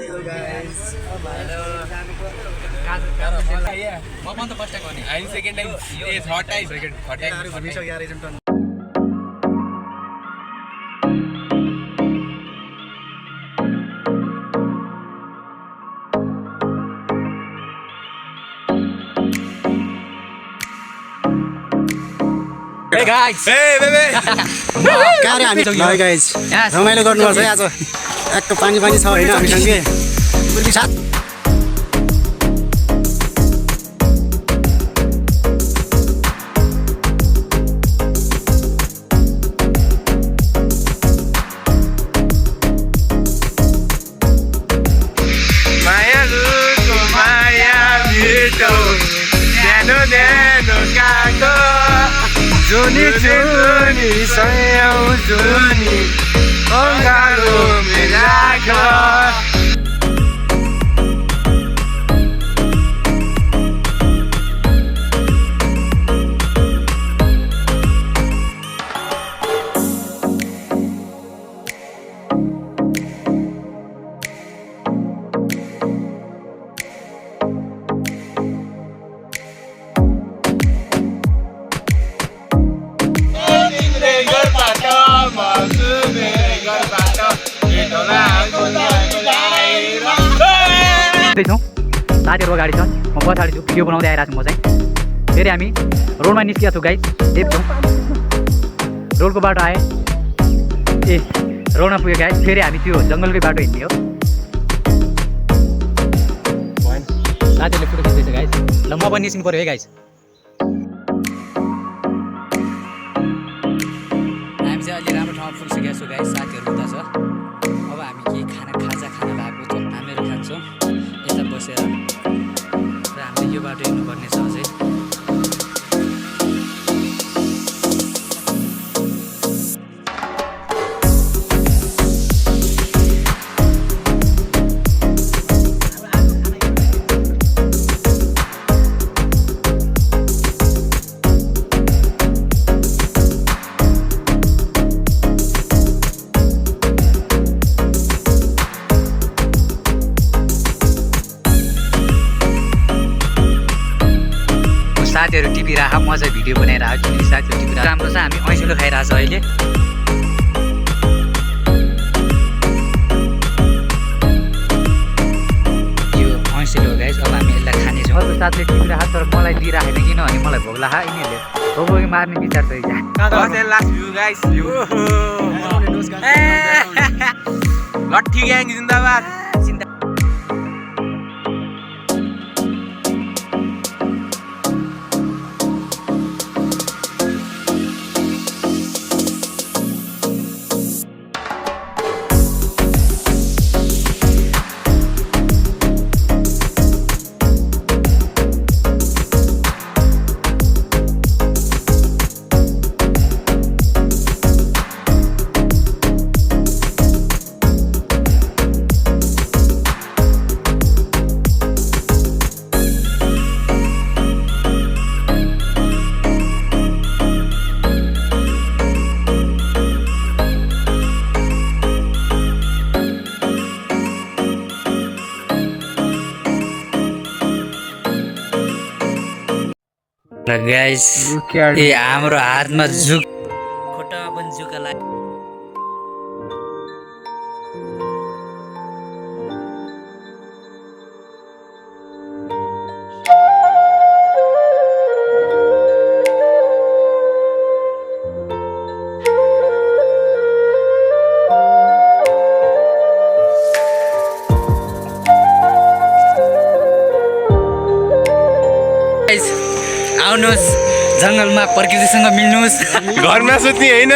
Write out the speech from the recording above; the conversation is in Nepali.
Hey guys! Hey baby! कहाँ रे हामी ल गाइस रमाइलो गर्नुपर्छ है आज एक पानी पानी छ हैन हामीसँग के पुर्की साथ माया रुको माया मिठो न्यानो न्यानो काको जुनी जुनी सयौं जुनी अङ्गालो मिलाको साथीहरूको गाडी छ म पछाडि छु भिडियो बनाउँदै आइरहेको छु म चाहिँ फेरि हामी रोडमा निस्किएको छु गाइस देख्छौँ रोडको बाटो आएँ ए रोडमा पुग्यो गाइस फेरि हामी त्यो जङ्गलकै बाटो हिँड्ने हो साथीहरूले फोटो खिच्दैछ गाइस ल म पनि निस्किनु पऱ्यो है गाइस हामी चाहिँ अलि राम्रो ठाउँमा पुगिसकेको छु गाइस साथीहरू उता छ अब हामी के खाजा खाना भएको छ हामीहरू खान्छौँ यता बसेर र हामीले यो बाटो हिँड्नुपर्ने छ अझै साथीहरू टिपिरहेको म चाहिँ भिडियो बनाइरहेको छु साथीहरू टिपिरहेको राम्रो छ हामी ऐसिलो खाइरहेको छ अहिले यो ऐसिलो हो गाइस अब हामी यसलाई खानेछौँ अरू साथीले टिपिरहेको तर मलाई दिइराखेन किनभने मलाई भोक लाग्यो यिनीहरूले भोक मार्ने विचार छ लट्ठी ग्याङ जिन्दाबाद गाइस ए हाम्रो हातमा जुक खुट्टामा पनि जुका लाग्यो आउनुहोस् जङ्गलमा प्रकृतिसँग मिल्नुहोस् घरमा सुत्ने होइन